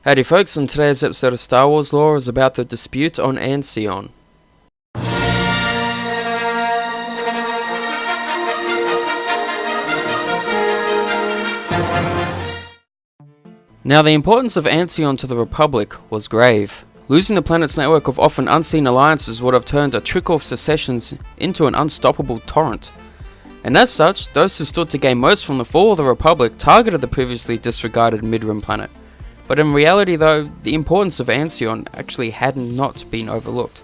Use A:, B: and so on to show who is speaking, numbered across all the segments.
A: Howdy folks, and today's episode of Star Wars Lore is about the dispute on Ansion. Now, the importance of Ansion to the Republic was grave. Losing the planet's network of often unseen alliances would have turned a trickle of secessions into an unstoppable torrent. And as such, those who stood to gain most from the fall of the Republic targeted the previously disregarded Mid-Rim planet. But in reality though, the importance of Ansion actually had not been overlooked.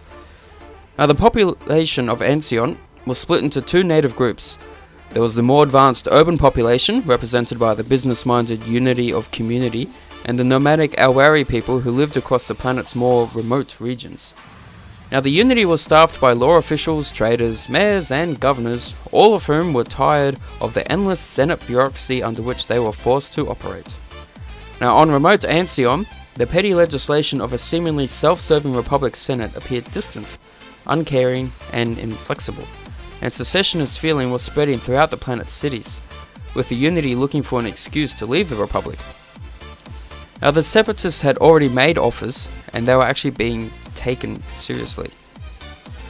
A: Now, the population of Ansion was split into two native groups. There was the more advanced urban population, represented by the business-minded Unity of Community, and the nomadic Alwari people who lived across the planet's more remote regions. Now, the Unity was staffed by law officials, traders, mayors, and governors, all of whom were tired of the endless Senate bureaucracy under which they were forced to operate. Now, on remote Ansion, the petty legislation of a seemingly self-serving Republic Senate appeared distant, uncaring, and inflexible, and secessionist feeling was spreading throughout the planet's cities, with the Unity looking for an excuse to leave the Republic. Now, the Separatists had already made offers, and they were actually being taken seriously.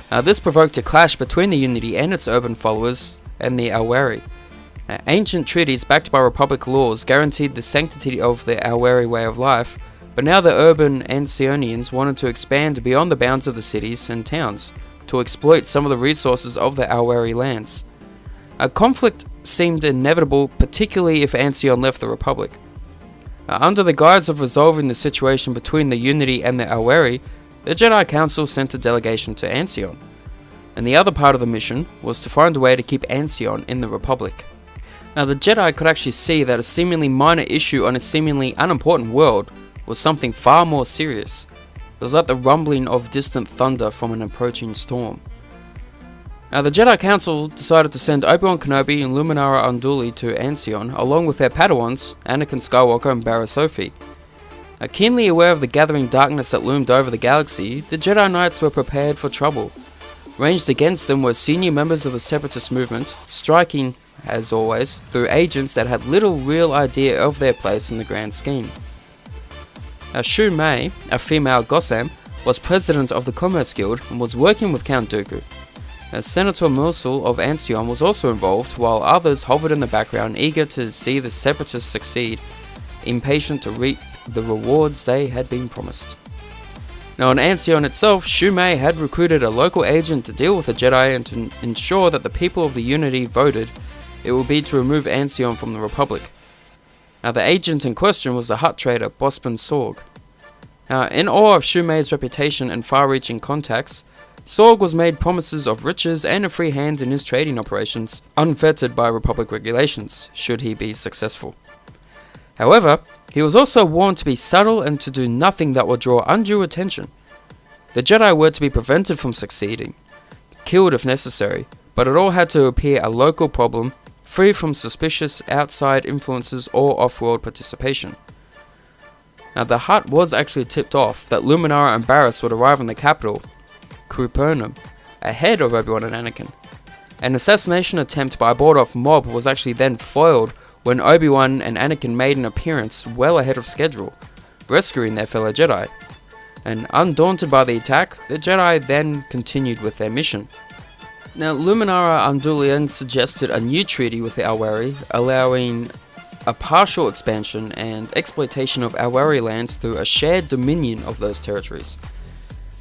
A: Now, this provoked a clash between the Unity and its urban followers and the Alwari. Now, ancient treaties backed by Republic laws guaranteed the sanctity of the Alwari way of life, but now the urban Ansionians wanted to expand beyond the bounds of the cities and towns to exploit some of the resources of the Alwari lands. A conflict seemed inevitable, particularly if Ansion left the Republic. Under the guise of resolving the situation between the Unity and the Alwari, the Jedi Council sent a delegation to Ansion, and the other part of the mission was to find a way to keep Ansion in the Republic. Now, the Jedi could actually see that a seemingly minor issue on a seemingly unimportant world was something far more serious. It was like the rumbling of distant thunder from an approaching storm. Now, the Jedi Council decided to send Obi-Wan-Kenobi and Luminara Unduli to Ansion, along with their Padawans, Anakin Skywalker and Barriss Offee. Keenly aware of the gathering darkness that loomed over the galaxy, the Jedi Knights were prepared for trouble. Ranged against them were senior members of the Separatist movement, striking, as always, through agents that had little real idea of their place in the grand scheme. Shu Mei, a female Gossam, was president of the Commerce Guild and was working with Count Dooku. Senator Mursul of Ansion was also involved, while others hovered in the background, eager to see the Separatists succeed, impatient to reap the rewards they had been promised. Now, in Ansion itself, Shu Mei had recruited a local agent to deal with the Jedi and to ensure that the people of the Unity voted it would be to remove Ansion from the Republic. Now, the agent in question was the Hutt trader Bosman Sorg. Now, in awe of Shu Mei's reputation and far-reaching contacts, Sorg was made promises of riches and a free hand in his trading operations, unfettered by Republic regulations, should he be successful. However, he was also warned to be subtle and to do nothing that would draw undue attention. The Jedi were to be prevented from succeeding, killed if necessary, but it all had to appear a local problem, free from suspicious outside influences or off-world participation. Now, the Hutt was actually tipped off that Luminara and Barriss would arrive in the capital, Capernaum, ahead of Obi-Wan and Anakin. An assassination attempt by a bought-off mob was actually then foiled when Obi-Wan and Anakin made an appearance well ahead of schedule, rescuing their fellow Jedi. And undaunted by the attack, the Jedi then continued with their mission. Now, Luminara Unduli suggested a new treaty with the Alwari, allowing a partial expansion and exploitation of Alwari lands through a shared dominion of those territories.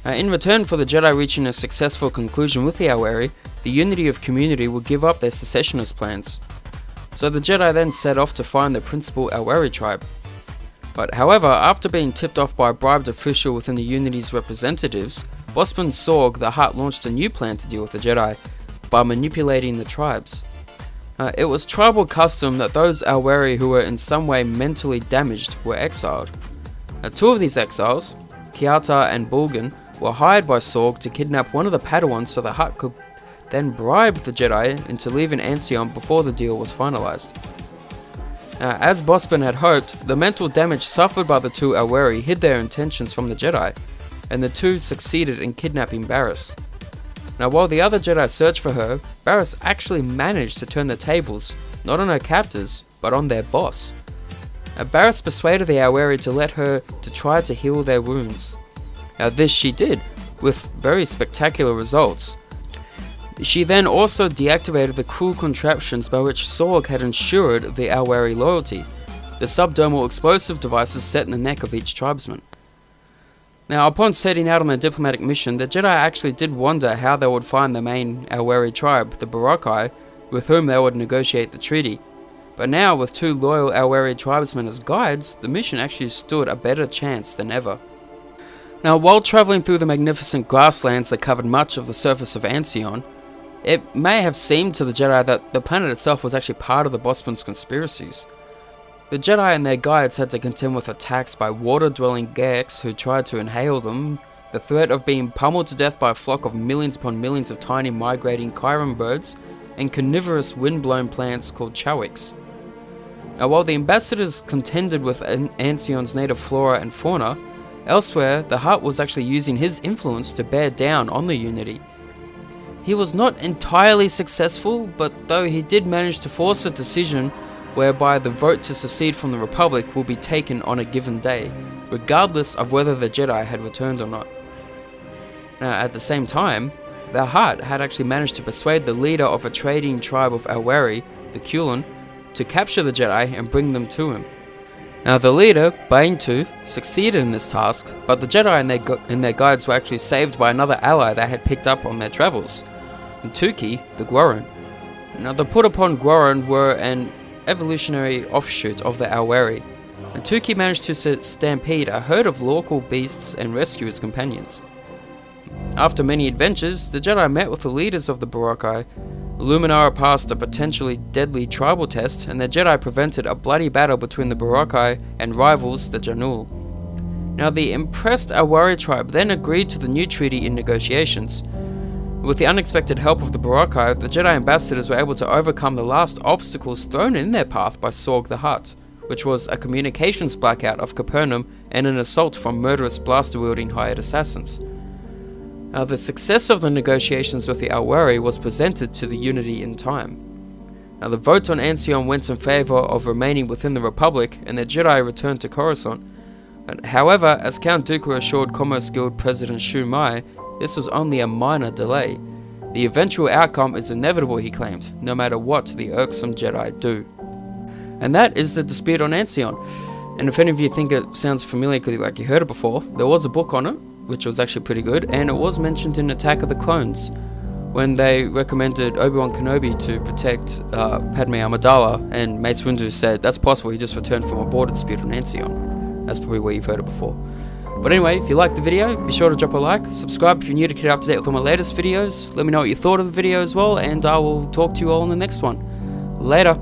A: In return for the Jedi reaching a successful conclusion with the Alwari, the Unity of Community would give up their secessionist plans. So the Jedi then set off to find the principal Alwari tribe. But however, after being tipped off by a bribed official within the Unity's representatives, Bosman Sorg the Hutt launched a new plan to deal with the Jedi by manipulating the tribes. It was tribal custom that those Alwari who were in some way mentally damaged were exiled. Two of these exiles, Kiata and Bulgan, were hired by Sorg to kidnap one of the Padawans so the Hutt could then bribe the Jedi into leaving Ansion before the deal was finalized. As Bosman had hoped, the mental damage suffered by the two Alwari hid their intentions from the Jedi, and the two succeeded in kidnapping Barriss. Now, while the other Jedi searched for her, Barriss actually managed to turn the tables, not on her captors, but on their boss. Barriss persuaded the Aoweri to let her to try to heal their wounds. Now this she did, with very spectacular results. She then also deactivated the cruel contraptions by which Sorg had ensured the Aoweri loyalty, the subdermal explosive devices set in the neck of each tribesman. Now, upon setting out on their diplomatic mission, the Jedi actually did wonder how they would find the main Aoweri tribe, the Barakai, with whom they would negotiate the treaty. But now, with 2 loyal Aoweri tribesmen as guides, the mission actually stood a better chance than ever. Now, while travelling through the magnificent grasslands that covered much of the surface of Ansion, it may have seemed to the Jedi that the planet itself was actually part of the Bosman's conspiracies. The Jedi and their guides had to contend with attacks by water-dwelling Gex who tried to inhale them, the threat of being pummeled to death by a flock of millions upon millions of tiny migrating Chiron birds, and carnivorous wind-blown plants called Chawiks. Now, while the ambassadors contended with Ansion's native flora and fauna, elsewhere the Hutt was actually using his influence to bear down on the Unity. He was not entirely successful, but though he did manage to force a decision whereby the vote to secede from the Republic will be taken on a given day, regardless of whether the Jedi had returned or not. Now, at the same time, the Hutt had actually managed to persuade the leader of a trading tribe of Aoweri, the Kulin, to capture the Jedi and bring them to him. Now, the leader, Baintu, succeeded in this task, but the Jedi and their guides were actually saved by another ally they had picked up on their travels, Tuki, the Gwaran. Now, the put upon Gwaran were an evolutionary offshoot of the Aoweri, and Tuki managed to stampede a herd of local beasts and rescue his companions. After many adventures, the Jedi met with the leaders of the Barakai. Luminara passed a potentially deadly tribal test, and the Jedi prevented a bloody battle between the Barakai and rivals, the Janul. Now, the impressed Aoweri tribe then agreed to the new treaty in negotiations. With the unexpected help of the Barakai, the Jedi ambassadors were able to overcome the last obstacles thrown in their path by Sorg the Hutt, which was a communications blackout of Capernaum and an assault from murderous blaster-wielding hired assassins. Now, the success of the negotiations with the Aoweri was presented to the Unity in time. Now, the vote on Ansion went in favour of remaining within the Republic, and the Jedi returned to Coruscant. However, as Count Dooku assured Commerce Guild President Shu Mai, this was only a minor delay. The eventual outcome is inevitable, he claimed, no matter what the irksome Jedi do. And that is the dispute on Ansion. And if any of you think it sounds familiar because like you heard it before, there was a book on it, which was actually pretty good, and it was mentioned in Attack of the Clones, when they recommended Obi-Wan-Kenobi to protect Padme Amidala, and Mace Windu said, that's possible, he just returned from a border dispute on Ansion. That's probably where you've heard it before. But anyway, if you liked the video, be sure to drop a like, subscribe if you're new to get up to date with all my latest videos, let me know what you thought of the video as well, and I will talk to you all in the next one. Later.